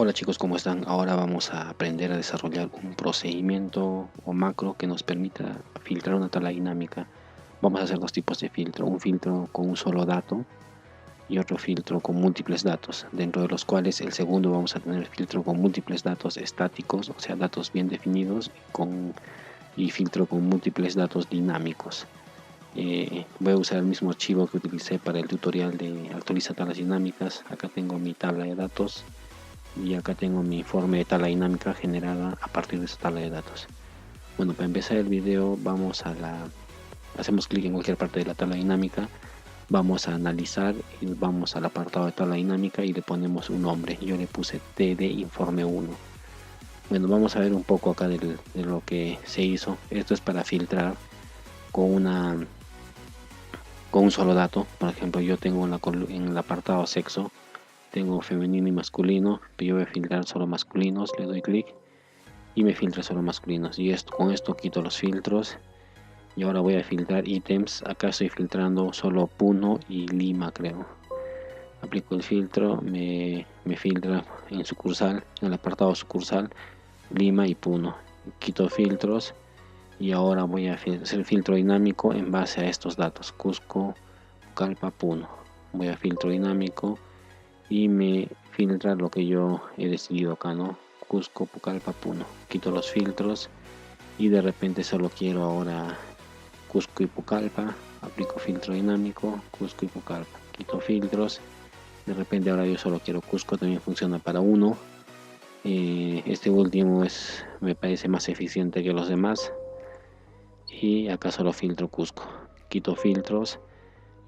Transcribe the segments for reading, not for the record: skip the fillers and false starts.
Hola chicos, ¿cómo están? Ahora vamos a aprender a desarrollar un procedimiento o macro que nos permita filtrar una tabla dinámica. Vamos a hacer dos tipos de filtro, un filtro con un solo dato y otro filtro con múltiples datos, dentro de los cuales el segundo vamos a tener filtro con múltiples datos estáticos, o sea, datos bien definidos, y filtro con múltiples datos dinámicos. Voy a usar el mismo archivo que utilicé para el tutorial de actualizar tablas dinámicas. Acá tengo mi tabla de datos y acá tengo mi informe de tabla dinámica generada a partir de esa tabla de datos. Bueno, para empezar el video hacemos clic en cualquier parte de la tabla dinámica, vamos a analizar y vamos al apartado de tabla dinámica y le ponemos un nombre. Yo le puse TD informe 1. Bueno, vamos a ver un poco acá de lo que se hizo. Esto es para filtrar con un solo dato. Por ejemplo, yo tengo en el apartado sexo, tengo femenino y masculino, pero yo voy a filtrar solo masculinos, le doy clic y me filtra solo masculinos, y con esto quito los filtros. Y ahora voy a filtrar ítems. Acá estoy filtrando solo Puno y Lima, creo. Aplico el filtro, me filtra en sucursal, en el apartado sucursal, Lima y Puno. Quito filtros y ahora voy a hacer filtro dinámico en base a estos datos: Cusco, Pucallpa, Puno. Voy a filtro dinámico y me filtra lo que yo he decidido acá, ¿no? Cusco, Pucallpa, Puno. Quito los filtros y de repente solo quiero ahora Cusco y Pucallpa. Aplico filtro dinámico, Cusco y Pucallpa. Quito filtros. De repente ahora yo solo quiero Cusco, también funciona para uno. Este último me parece más eficiente que los demás. Y acá solo filtro Cusco. Quito filtros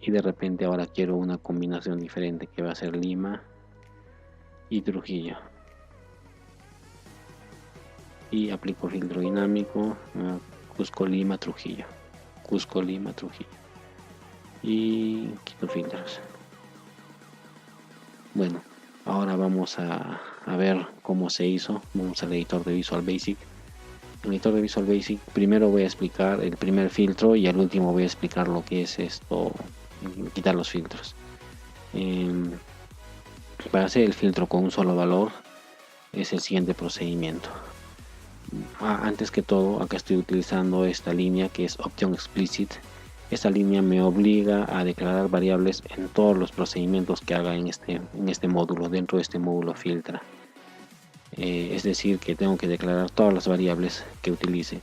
y de repente ahora quiero una combinación diferente que va a ser Lima y Trujillo. Y aplico filtro dinámico, Cusco, Lima, Trujillo. Cusco, Lima, Trujillo. Y quito filtros. Bueno, ahora vamos a ver cómo se hizo. Vamos al editor de Visual Basic. En el editor de Visual Basic primero voy a explicar el primer filtro y al último voy a explicar lo que es esto, quitar los filtros. Para hacer el filtro con un solo valor es el siguiente procedimiento. Antes que todo, acá estoy utilizando esta línea que es Option Explicit. Esta línea me obliga a declarar variables en todos los procedimientos que haga en este módulo, dentro de este módulo filtra. Es decir, que tengo que declarar todas las variables que utilice,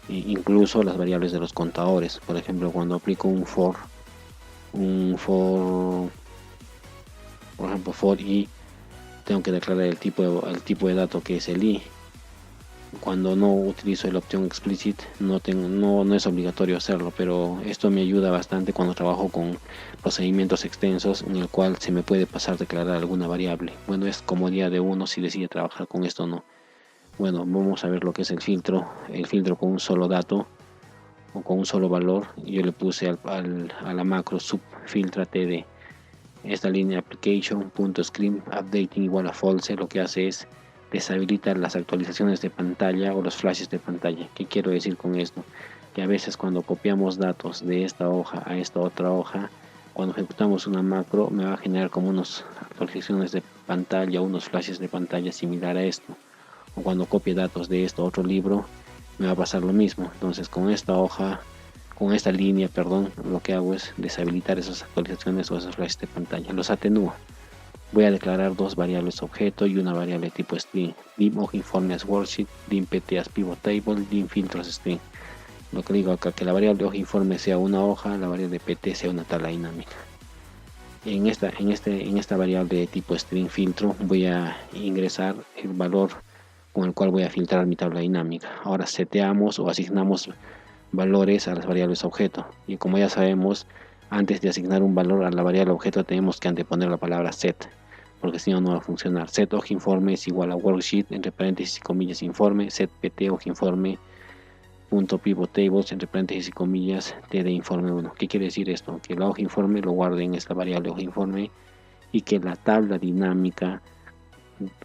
incluso las variables de los contadores. Por ejemplo, cuando aplico un for, por ejemplo, for i, tengo que declarar el tipo de dato que es el i. Cuando no utilizo la opción explicit no es obligatorio hacerlo, pero esto me ayuda bastante cuando trabajo con procedimientos extensos en el cual se me puede pasar declarar alguna variable. Bueno, es comodidad de uno si decide trabajar con esto o no. Bueno, vamos a ver lo que es el filtro con un solo dato o con un solo valor. Yo le puse a la macro subfiltra td. Esta línea application.screen updating igual a false lo que hace es deshabilitar las actualizaciones de pantalla o los flashes de pantalla. ¿Qué quiero decir con esto? Que a veces cuando copiamos datos de esta hoja a esta otra hoja, cuando ejecutamos una macro me va a generar como unas actualizaciones de pantalla, unos flashes de pantalla similar a esto. O cuando copie datos de esto a otro libro me va a pasar lo mismo. Entonces con esta línea, lo que hago es deshabilitar esas actualizaciones o esos flashes de pantalla, los atenúo. Voy a declarar dos variables objeto y una variable tipo string: dim hojainforme as worksheet, dim pt as pivot table, dim filtros string. Lo que digo acá, que la variable hojainforme sea una hoja, la variable pt sea una tabla dinámica. En esta variable de tipo string filtro voy a ingresar el valor con el cual voy a filtrar mi tabla dinámica. Ahora seteamos o asignamos valores a las variables objeto, y como ya sabemos, antes de asignar un valor a la variable objeto tenemos que anteponer la palabra set, porque si no, no va a funcionar. Set hojainforme es igual a worksheet, entre paréntesis y comillas informe, set pt hojainforme punto pivot tables, entre paréntesis y comillas, td informe 1. ¿Qué quiere decir esto? Que la hoja informe lo guarde en esta variable hoja informe y que la tabla dinámica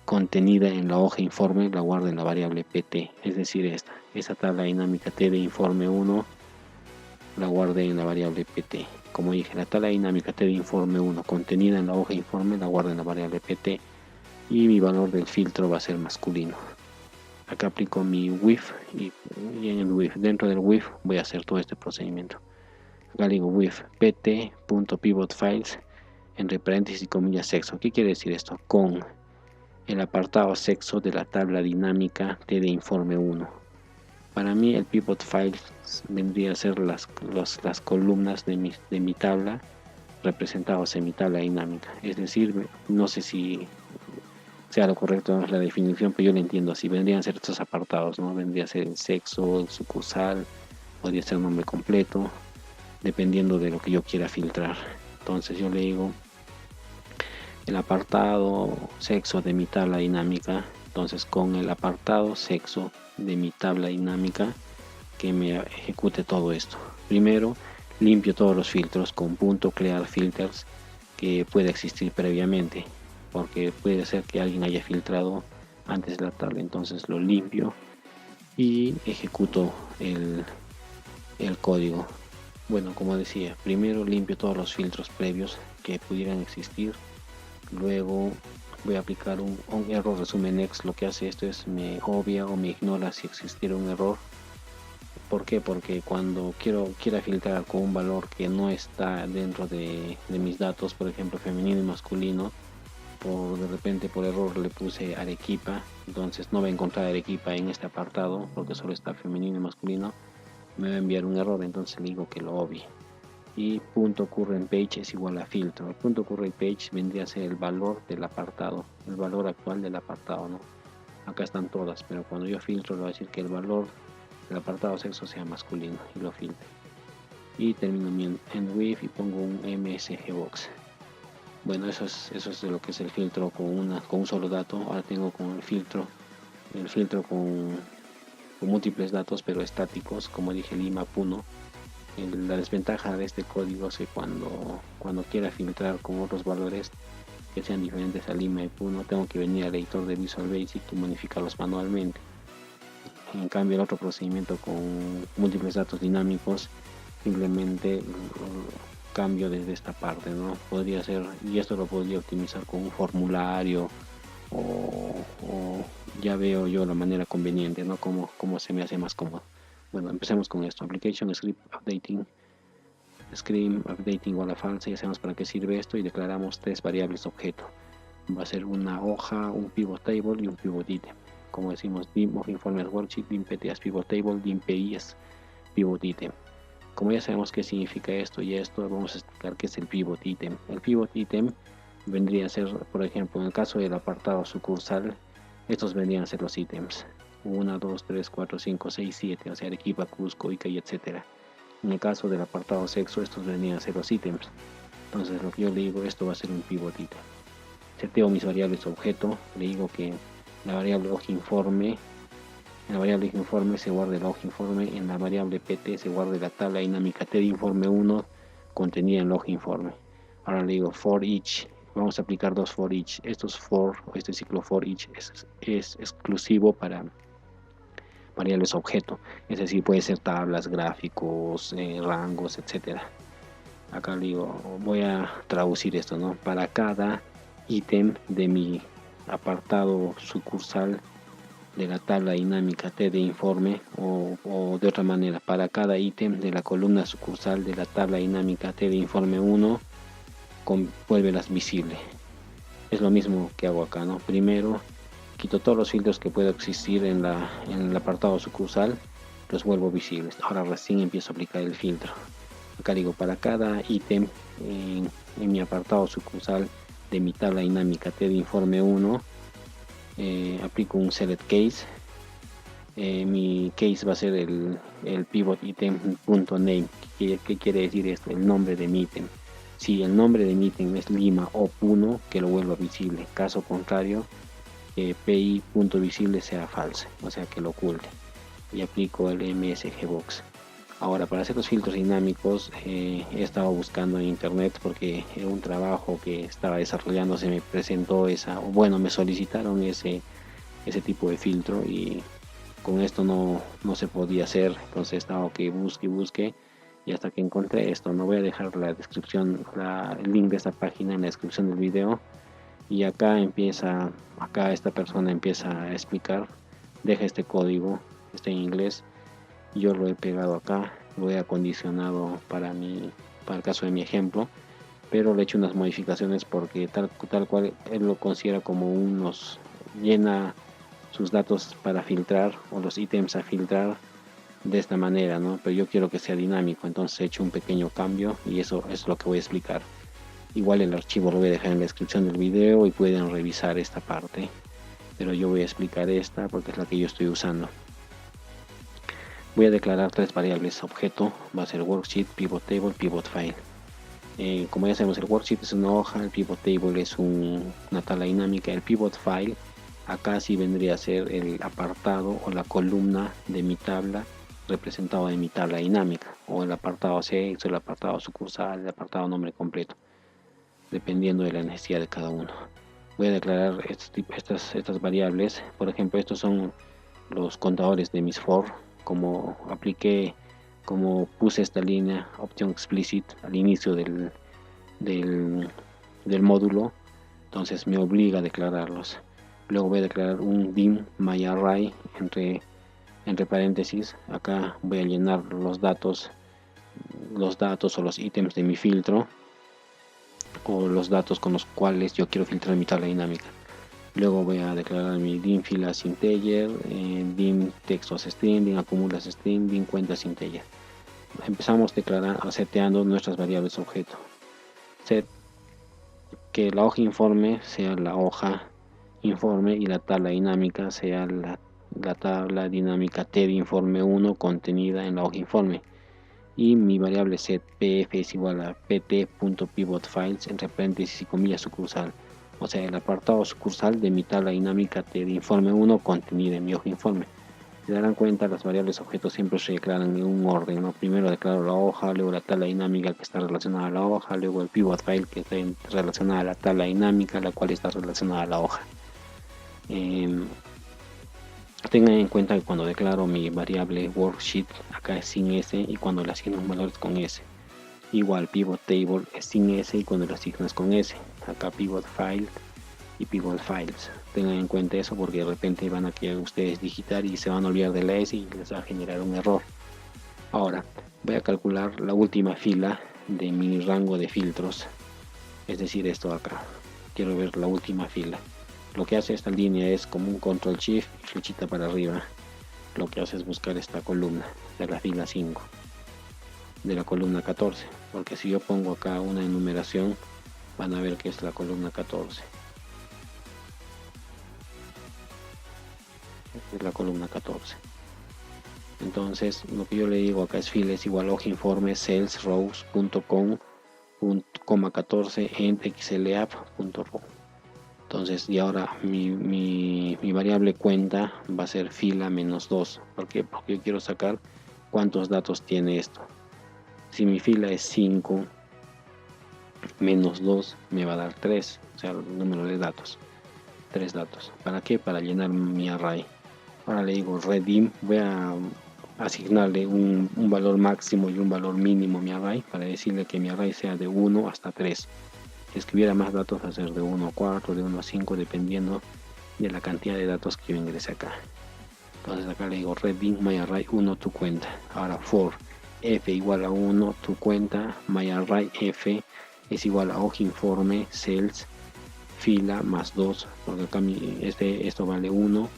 contenida en la hoja informe la guarde en la variable pt, es decir, esa tabla dinámica td informe 1 la guarde en la variable pt. Como dije, la tabla dinámica td informe 1 contenida en la hoja informe la guarde en la variable pt. y mi valor del filtro va a ser masculino. Acá aplico mi width y en el width, dentro del width voy a hacer todo este procedimiento. Acá digo width pt.pivotfiles entre paréntesis y comillas sexo. ¿Qué quiere decir esto? Con el apartado sexo de la tabla dinámica T de informe 1. Para mí el pivot files vendría a ser las columnas de mi tabla representados en mi tabla dinámica. Es decir, no sé si sea lo correcto la definición, pero yo lo entiendo así. Vendrían a ser estos apartados, ¿no? Vendría a ser el sexo, el sucursal, podría ser el nombre completo, dependiendo de lo que yo quiera filtrar. Entonces yo le digo el apartado sexo de mi tabla dinámica. Entonces con el apartado sexo de mi tabla dinámica que me ejecute todo esto. Primero limpio todos los filtros con .clear filters que pueda existir previamente, porque puede ser que alguien haya filtrado antes de la tabla. Entonces lo limpio y ejecuto el código. Bueno, como decía, primero limpio todos los filtros previos que pudieran existir. Luego voy a aplicar un error resumen next. Lo que hace esto es me obvia o me ignora si existiera un error. ¿Por qué? Porque cuando quiera filtrar con un valor que no está dentro de mis datos, por ejemplo femenino y masculino, de repente por error le puse Arequipa, entonces no va a encontrar Arequipa en este apartado porque solo está femenino y masculino, me va a enviar un error. Entonces le digo que lo obvie. Y .currentPage es igual a filtro. El .currentPage vendría a ser el valor del apartado, el valor actual del apartado, ¿no? Acá están todas, pero cuando yo filtro le voy a decir que el valor del apartado sexo sea masculino y lo filtro. Y termino mi endWidth y pongo un msgbox. Bueno, eso es de lo que es el filtro con un solo dato. Ahora tengo con el filtro con múltiples datos pero estáticos, como dije, el IMAP1. La desventaja de este código es que cuando quiera filtrar con otros valores que sean diferentes al IMAP1, tengo que venir al editor de Visual Basic y modificarlos manualmente. En cambio, el otro procedimiento con múltiples datos dinámicos, simplemente cambio desde esta parte, ¿no? Podría ser, y esto lo podría optimizar con un formulario o ya veo yo la manera conveniente, ¿no? Como se me hace más cómodo. Bueno, empecemos con esto. Application Script Updating igual a falsa. Ya sabemos para qué sirve esto y declaramos tres variables objeto. Va a ser una hoja, un pivot table y un pivot item. Como decimos, dim of informer worksheet, dim pt as pivot table, dim pi as pivot item. Como ya sabemos qué significa esto y esto, vamos a explicar qué es el pivot item. El pivot item vendría a ser, por ejemplo, en el caso del apartado sucursal, estos vendrían a ser los ítems 1, 2, 3, 4, 5, 6, 7, o sea, Arequipa, Cusco, Ica y etc. En el caso del apartado sexo, estos vendrían a ser los ítems. Entonces lo que yo le digo, esto va a ser un pivot item. Seteo mis variables objeto, le digo que la variable hojainforme, en la variable informe se guarde el hojainforme, en la variable pt se guarde la tabla dinámica t de informe 1 contenida en el hojainforme. Ahora le digo for each, vamos a aplicar dos for each. Este ciclo for each es exclusivo para variables objeto, es decir, puede ser tablas, gráficos, rangos, etcétera. Acá le digo, voy a traducir esto, ¿no? Para cada ítem de mi apartado sucursal de la tabla dinámica T de informe, o de otra manera, para cada ítem de la columna sucursal de la tabla dinámica T de informe 1, vuélvelas visible. Es lo mismo que hago acá, ¿no? Primero quito todos los filtros que pueda existir en el apartado sucursal, los vuelvo visibles. Ahora recién empiezo a aplicar el filtro. Acá digo, para cada ítem en mi apartado sucursal de mi tabla dinámica T de informe 1, aplico un select case. Mi case va a ser el pivot item.name. ¿Qué quiere decir esto? El nombre de mi ítem. Si el nombre de mi ítem es Lima o Puno, que lo vuelva visible. Caso contrario, pi.visible sea falso, o sea que lo oculte. Y aplico el msgbox. Ahora, para hacer los filtros dinámicos, he estado buscando en internet porque en un trabajo que estaba desarrollando se me presentó me solicitaron ese tipo de filtro y con esto no se podía hacer. Entonces estaba que busque y hasta que encontré esto. No voy a dejar la descripción, el link de esta página en la descripción del video. Y acá esta persona empieza a explicar, deja este código, está en inglés, yo lo he pegado acá, lo he acondicionado para el caso de mi ejemplo, pero le he hecho unas modificaciones porque tal cual él lo considera como llena sus datos para filtrar o los ítems a filtrar de esta manera, ¿no? Pero yo quiero que sea dinámico, entonces he hecho un pequeño cambio y eso es lo que voy a explicar. Igual el archivo lo voy a dejar en la descripción del video y pueden revisar esta parte, pero yo voy a explicar esta porque es la que yo estoy usando. Voy a declarar tres variables objeto, va a ser worksheet, pivot table, pivot file. Como ya sabemos, el worksheet es una hoja, el pivot table es una tabla dinámica, el pivot file acá sí vendría a ser el apartado o la columna de mi tabla representado en mi tabla dinámica, o el apartado sexo, el apartado sucursal, el apartado nombre completo, dependiendo de la necesidad de cada uno. Voy a declarar estas variables. Por ejemplo, estos son los contadores de mis for. Como puse esta línea option explicit al inicio del módulo, entonces me obliga a declararlos. Luego voy a declarar un dim myArray entre paréntesis. Acá voy a llenar los datos o los ítems de mi filtro, o los datos con los cuales yo quiero filtrar mi tabla dinámica. Luego voy a declarar mi dim filas integer, dim textos string, dim acumulas string, dim cuentas integer. Empezamos seteando nuestras variables objeto. Set que la hoja informe sea la hoja informe y la tabla dinámica sea la tabla dinámica t de informe 1 contenida en la hoja informe. Y mi variable set pf es igual a pt.pivotfiles entre paréntesis y comillas sucursal, o sea el apartado sucursal de mi tabla dinámica de informe 1 contenida en mi hoja informe. Se darán cuenta, las variables objetos siempre se declaran en un orden, ¿no? Primero declaro la hoja, luego la tabla dinámica que está relacionada a la hoja, luego el pivot file que está relacionada a la tabla dinámica, la cual está relacionada a la hoja. Tengan en cuenta que cuando declaro mi variable worksheet acá es sin s, y cuando le asigno un valor es con s. Igual pivot table es sin s y cuando lo asignas con s. Acá pivot file y pivot files. Tengan en cuenta eso porque de repente van a querer ustedes digitar y se van a olvidar de la s y les va a generar un error. Ahora voy a calcular la última fila de mi rango de filtros, es decir, esto acá. Quiero ver la última fila. Lo que hace esta línea es como un control shift y flechita para arriba. Lo que hace es buscar esta columna de la fila 5, de la columna 14, porque si yo pongo acá una enumeración van a ver que es la columna 14. Es la columna 14. Entonces lo que yo le digo acá es fila es igual a hoja informe sales rows.com 14 en xlapp.row. Entonces, y ahora mi variable cuenta va a ser fila menos 2. ¿Por qué? Porque yo quiero sacar cuántos datos tiene esto. Si mi fila es 5 menos 2 me va a dar 3, o sea, el número de datos. 3 datos. ¿Para qué? Para llenar mi array. Ahora le digo redim, voy a asignarle un valor máximo y un valor mínimo a mi array para decirle que mi array sea de 1 hasta 3. Si escribiera más datos, va a ser de 1 a 4, de 1 a 5, dependiendo de la cantidad de datos que yo ingrese acá. Entonces acá le digo redim myArray 1 tu cuenta. Ahora for f igual a 1 tu cuenta, myArray f es igual a hoja informe sales fila más 2, porque acá esto vale 1,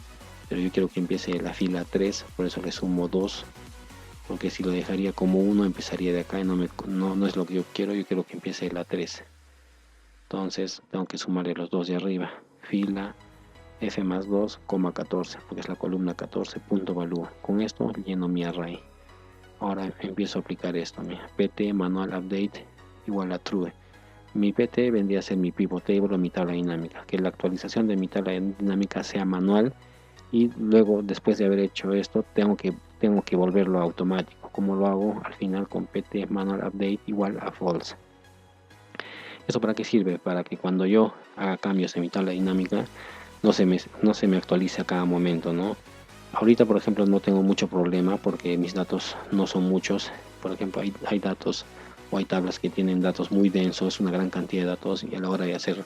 pero yo quiero que empiece la fila 3, por eso le sumo 2, porque si lo dejaría como 1 empezaría de acá y no es lo que yo quiero que empiece la 3. Entonces tengo que sumarle los dos de arriba. Fila f más 2, 14, porque es la columna 14, punto value. Con esto lleno mi array. Ahora empiezo a aplicar esto. Mira, pt manual update igual a true. Mi pt vendría a ser mi pivot table o mi tabla dinámica. Que la actualización de mi tabla dinámica sea manual. Y luego, después de haber hecho esto, tengo que volverlo automático. ¿Cómo lo hago? Al final con pt manual update igual a false. ¿Eso para qué sirve? Para que cuando yo haga cambios en mi tabla dinámica no se me actualice a cada momento, ¿no? Ahorita, por ejemplo, no tengo mucho problema porque mis datos no son muchos. Por ejemplo, hay datos o hay tablas que tienen datos muy densos, una gran cantidad de datos, y a la hora de hacer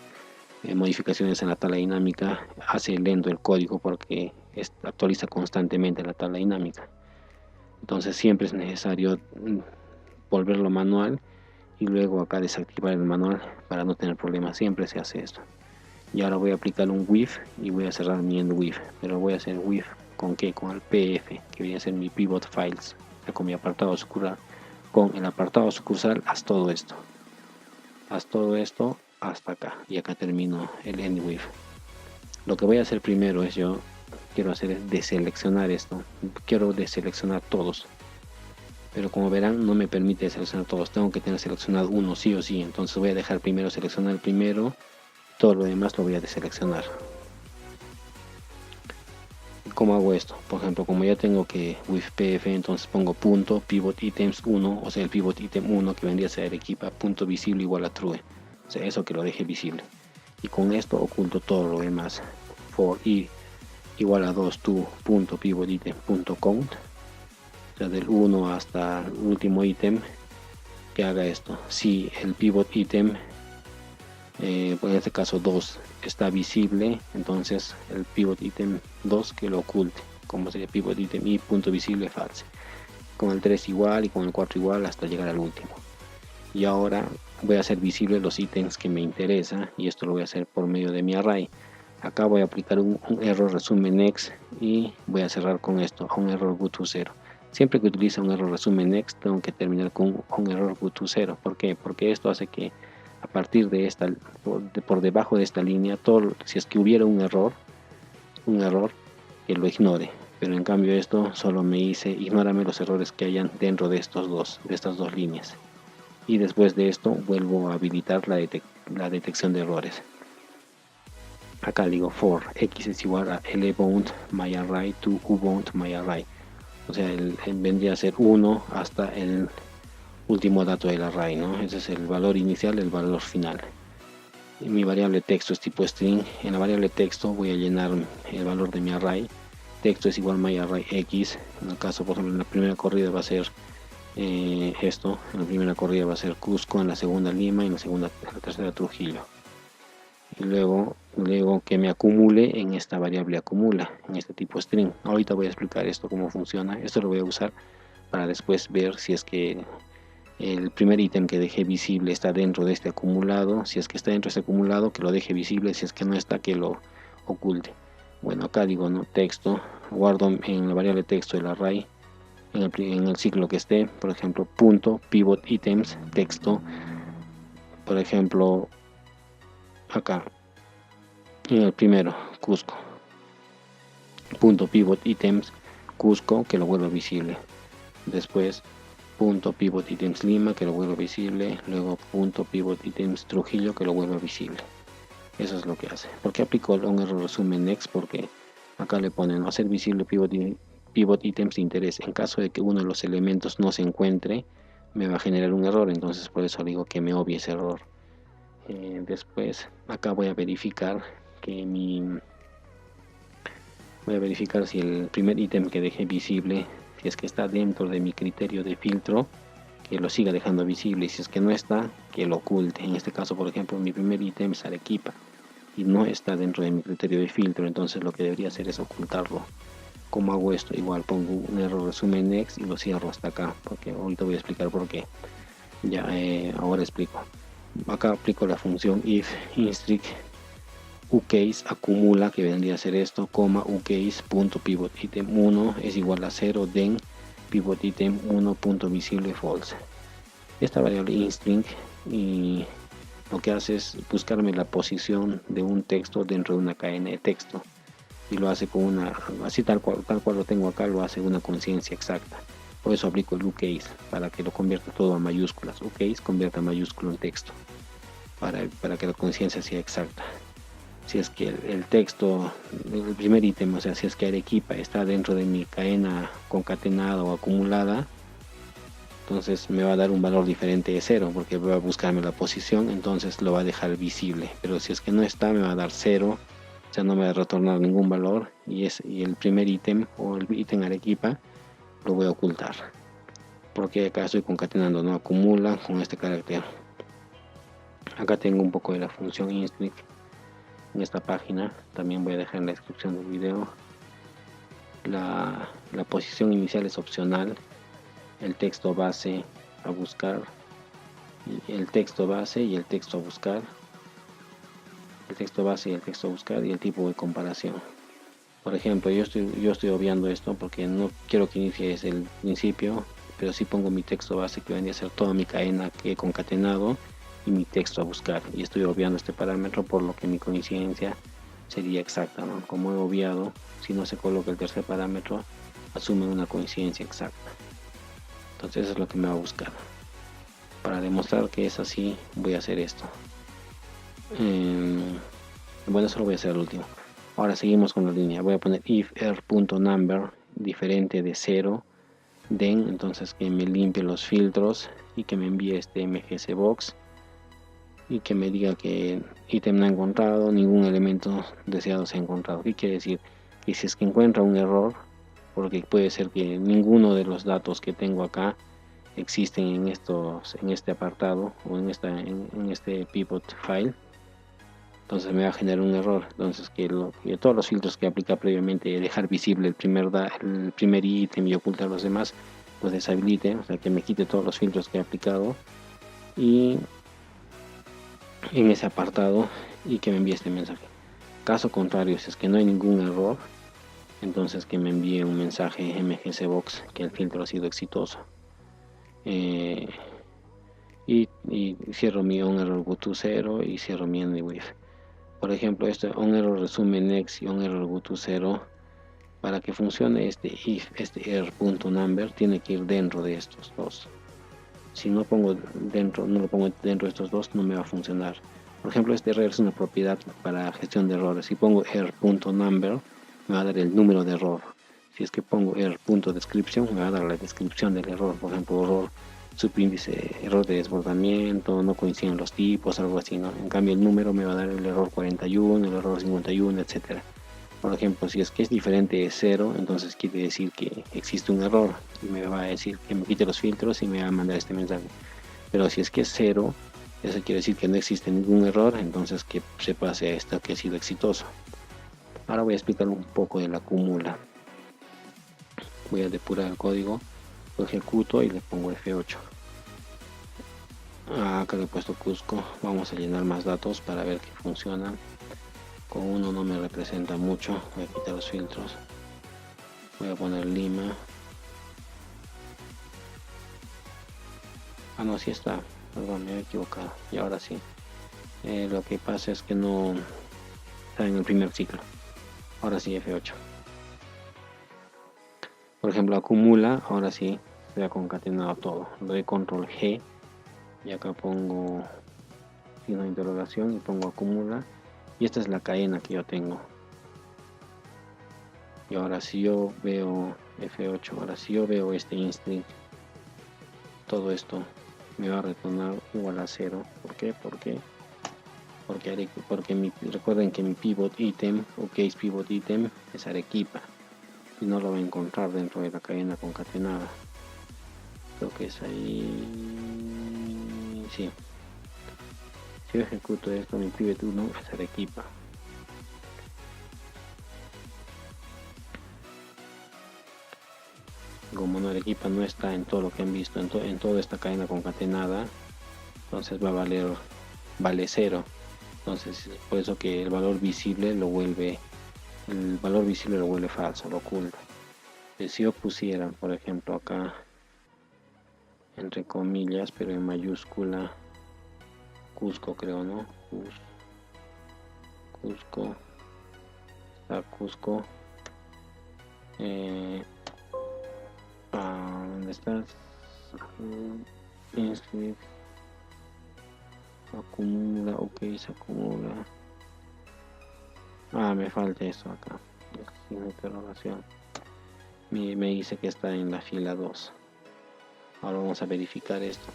modificaciones en la tabla dinámica, hace lento el código porque actualiza constantemente la tabla dinámica. Entonces siempre es necesario volverlo manual y luego acá desactivar el manual para no tener problemas. Siempre se hace esto. Y ahora voy a aplicar un with y voy a cerrar mi end with, pero voy a hacer with con qué, con el pf, que viene a ser mi pivot files, con mi apartado sucursal. Con el apartado sucursal haz todo esto hasta acá, y acá termino el end with. Lo que voy a hacer primero es quiero hacer es deseleccionar esto, quiero deseleccionar todos, pero como verán no me permite seleccionar todos, tengo que tener seleccionado uno sí o sí. Entonces voy a dejar primero seleccionar el primero, todo lo demás lo voy a deseleccionar. ¿Cómo hago esto? Por ejemplo, como ya tengo que with pf, entonces pongo punto pivot items 1, o sea el pivot item 1 que vendría a ser equipa punto visible igual a true, o sea eso que lo deje visible, y con esto oculto todo lo demás. For i igual a 2 to punto pivot item punto count, o sea del 1 hasta el último ítem que haga esto. Si el pivot item en este caso 2 está visible, entonces el pivot item 2 que lo oculte, como sería pivot item y punto visible false. Con el 3 igual y con el 4 igual hasta llegar al último. Y ahora voy a hacer visible los ítems que me interesa, y esto lo voy a hacer por medio de mi array. Acá voy a aplicar un error resumen next y voy a cerrar con esto, a un error go to 0. Siempre que utilice un error resumen next tengo que terminar con un error go to 0. ¿Por qué? Porque esto hace que a partir de esta, por debajo de esta línea, si es que hubiera un error que lo ignore. Pero en cambio esto solo me dice ignórame los errores que hayan dentro de estas dos líneas. Y después de esto vuelvo a habilitar la detección de errores. Acá digo for x es igual a lbound myArray to ubound myArray. O sea, vendría a ser 1 hasta el último dato del array, ¿no? Ese es el valor inicial, el valor final. Y mi variable texto es tipo string. En la variable texto voy a llenar el valor de mi array. Texto es igual myArray x. En el caso, por ejemplo, en la primera corrida va a ser esto. En la primera corrida va a ser Cusco, en la segunda Lima y en la tercera Trujillo. Y luego que me acumule en esta variable acumula, en este tipo string. Ahorita voy a explicar esto cómo funciona. Esto lo voy a usar para después ver si es que el primer ítem que dejé visible está dentro de este acumulado. Si es que está dentro de este acumulado, que lo deje visible. Si es que no está, que lo oculte. Bueno, acá digo, ¿no? Texto, guardo en la variable texto el array en el ciclo que esté. Por ejemplo, punto pivot items texto. Por ejemplo, acá en el primero, Cusco. Punto pivot items Cusco, que lo vuelvo visible. Después punto pivot items Lima, que lo vuelvo visible. Luego punto pivot items Trujillo, que lo vuelvo visible. Eso es lo que hace. ¿Por qué aplico un error resumen next? Porque acá le ponen hacer visible pivot items de interés. En caso de que uno de los elementos no se encuentre, me va a generar un error. Entonces por eso digo que me obvie ese error. Después acá voy a verificar si el primer ítem que dejé visible, si es que está dentro de mi criterio de filtro, que lo siga dejando visible, y si es que no está, que lo oculte. En este caso, por ejemplo, mi primer ítem es Arequipa y no está dentro de mi criterio de filtro, entonces lo que debería hacer es ocultarlo. ¿Cómo hago esto? Igual pongo un error resumen next y lo cierro hasta acá, porque ahorita voy a explicar por qué. Ya, ahora explico. Acá aplico la función if instring uCase acumula, que vendría a ser esto, coma uCase punto pivot item 1 es igual a 0 then pivot item 1 punto visible false. Esta variable instring y lo que hace es buscarme la posición de un texto dentro de una cadena de texto, y lo hace con así tal cual lo tengo acá, lo hace una conciencia exacta. Por eso aplico el uCase, para que lo convierta todo a mayúsculas. uCase convierta mayúsculo en texto, para que la conciencia sea exacta. Si es que el texto, el primer ítem, o sea, si es que Arequipa está dentro de mi cadena concatenada o acumulada, entonces me va a dar un valor diferente de 0, porque va a buscarme la posición, entonces lo va a dejar visible. Pero si es que no está, me va a dar 0, o sea, no me va a retornar ningún valor, y el primer ítem o el ítem Arequipa lo voy a ocultar, porque acá estoy concatenando, no acumula con este carácter. Acá tengo un poco de la función instring en esta página. También voy a dejar en la descripción del video. La posición inicial es opcional. El texto base a buscar, el texto base y el texto a buscar, el texto base y el texto a buscar, y el tipo de comparación. Por ejemplo, yo estoy obviando esto porque no quiero que inicie desde el principio, pero sí pongo mi texto base, que vendría a ser toda mi cadena que he concatenado, y mi texto a buscar, y estoy obviando este parámetro, por lo que mi coincidencia sería exacta, ¿no? Como he obviado, si no se coloca el tercer parámetro, asume una coincidencia exacta. Entonces eso es lo que me va a buscar. Para demostrar que es así, voy a hacer esto. Bueno, solo voy a hacer el último. Ahora seguimos con la línea. Voy a poner if er.number diferente de 0, then, entonces que me limpie los filtros y que me envíe este mgsbox y que me diga que ítem no ha encontrado, ningún elemento deseado se ha encontrado. ¿Qué quiere decir? Que si es que encuentra un error, porque puede ser que ninguno de los datos que tengo acá existen en este apartado o en este pivot file, entonces me va a generar un error. Entonces que todos los filtros que aplica previamente, dejar visible el primer ítem y ocultar los demás, pues deshabilite, o sea que me quite todos los filtros que he aplicado y en ese apartado, y que me envíe este mensaje. Caso contrario, si es que no hay ningún error, entonces que me envíe un mensaje mgsbox que el filtro ha sido exitoso. Y cierro mi onErrorGoTo 0 y cierro mi AnyWave. Por ejemplo, este onError resume next y onErrorGoTo 0, para que funcione este er.number tiene que ir dentro de estos dos. Si no lo pongo dentro de estos dos, no me va a funcionar. Por ejemplo, este error es una propiedad para gestión de errores. Si pongo er.number, me va a dar el número de error. Si es que pongo er.description, me va a dar la descripción del error. Por ejemplo, error subíndice, error de desbordamiento, no coinciden los tipos, algo así, ¿no? En cambio, el número me va a dar el error 41, el error 51, etcétera. Por ejemplo, si es que es diferente de 0, entonces quiere decir que existe un error y me va a decir que me quite los filtros y me va a mandar este mensaje. Pero si es que es 0, eso quiere decir que no existe ningún error, entonces que se pase a esto que ha sido exitoso. Ahora voy a explicar un poco de la acumula. Voy a depurar el código, lo ejecuto y le pongo F8. Acá le he puesto Cusco. Vamos a llenar más datos para ver que funciona. Con uno no me representa mucho, voy a quitar los filtros, voy a poner Lima. No, sí está, perdón, me he equivocado, y ahora sí. Lo que pasa es que no está en el primer ciclo. Ahora sí, F8. Por ejemplo, acumula, ahora sí se ha concatenado todo. Le doy control G y acá pongo signo de interrogación y pongo acumula, y esta es la cadena que yo tengo. Y ahora si yo veo F8, ahora si yo veo este instint, todo esto me va a retornar igual a 0. ¿Por qué? Porque recuerden que mi pivot item o case pivot item es Arequipa y no lo va a encontrar dentro de la cadena concatenada. Creo que es ahí. Sí. Si yo ejecuto esto, mi pivot 1 es Arequipa. Como no, Arequipa no está en todo lo que han visto, en toda esta cadena concatenada, entonces va a vale 0. Entonces por eso que el valor visible lo vuelve falso, lo oculta. Si yo pusiera, por ejemplo, acá entre comillas, pero en mayúscula, Cusco, creo, ¿no? Cusco, está Cusco. ¿Dónde estás? Acumula, ok, se acumula. Me falta esto acá, sin interrogación. Me dice que está en la fila 2. Ahora vamos a verificar esto.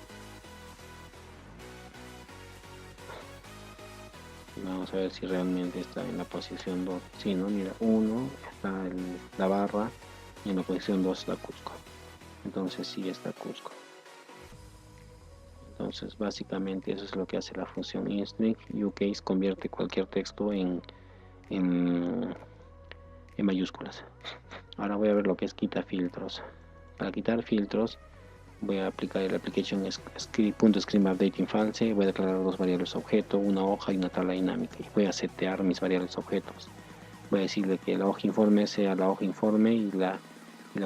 Vamos a ver si realmente está en la posición 2. Sí, ¿no? Mira, 1 está la barra y en la posición 2 está Cusco. Entonces sí está Cusco. Entonces básicamente eso es lo que hace la función instring. UCase convierte cualquier texto en, en mayúsculas. Ahora voy a ver lo que es quita filtros. Para quitar filtros voy a aplicar el application script.screamUpdating false. Voy a declarar dos variables objeto, una hoja y una tabla dinámica, y voy a setear mis variables objetos. Voy a decirle que la hoja informe sea la hoja informe y la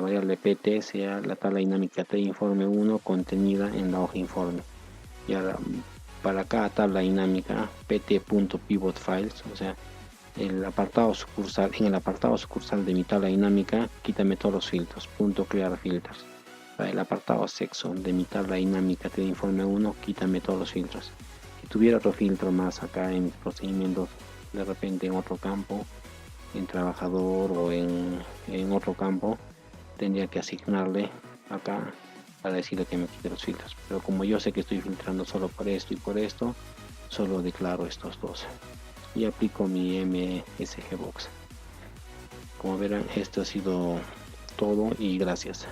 variable pt sea la tabla dinámica t informe 1 contenida en la hoja informe. Y ahora para cada tabla dinámica pt.pivotFiles, o sea, en el apartado sucursal de mi tabla dinámica, quítame todos los filtros, .clear filters. Para el apartado sexo de mi tabla dinámica de informe 1, quítame todos los filtros. Si tuviera otro filtro más acá en mis procedimientos, de repente en otro campo, en trabajador o en otro campo, tendría que asignarle acá para decirle que me quite los filtros. Pero como yo sé que estoy filtrando solo por esto y por esto, solo declaro estos dos y aplico mi MSG Box. Como verán, esto ha sido todo y gracias.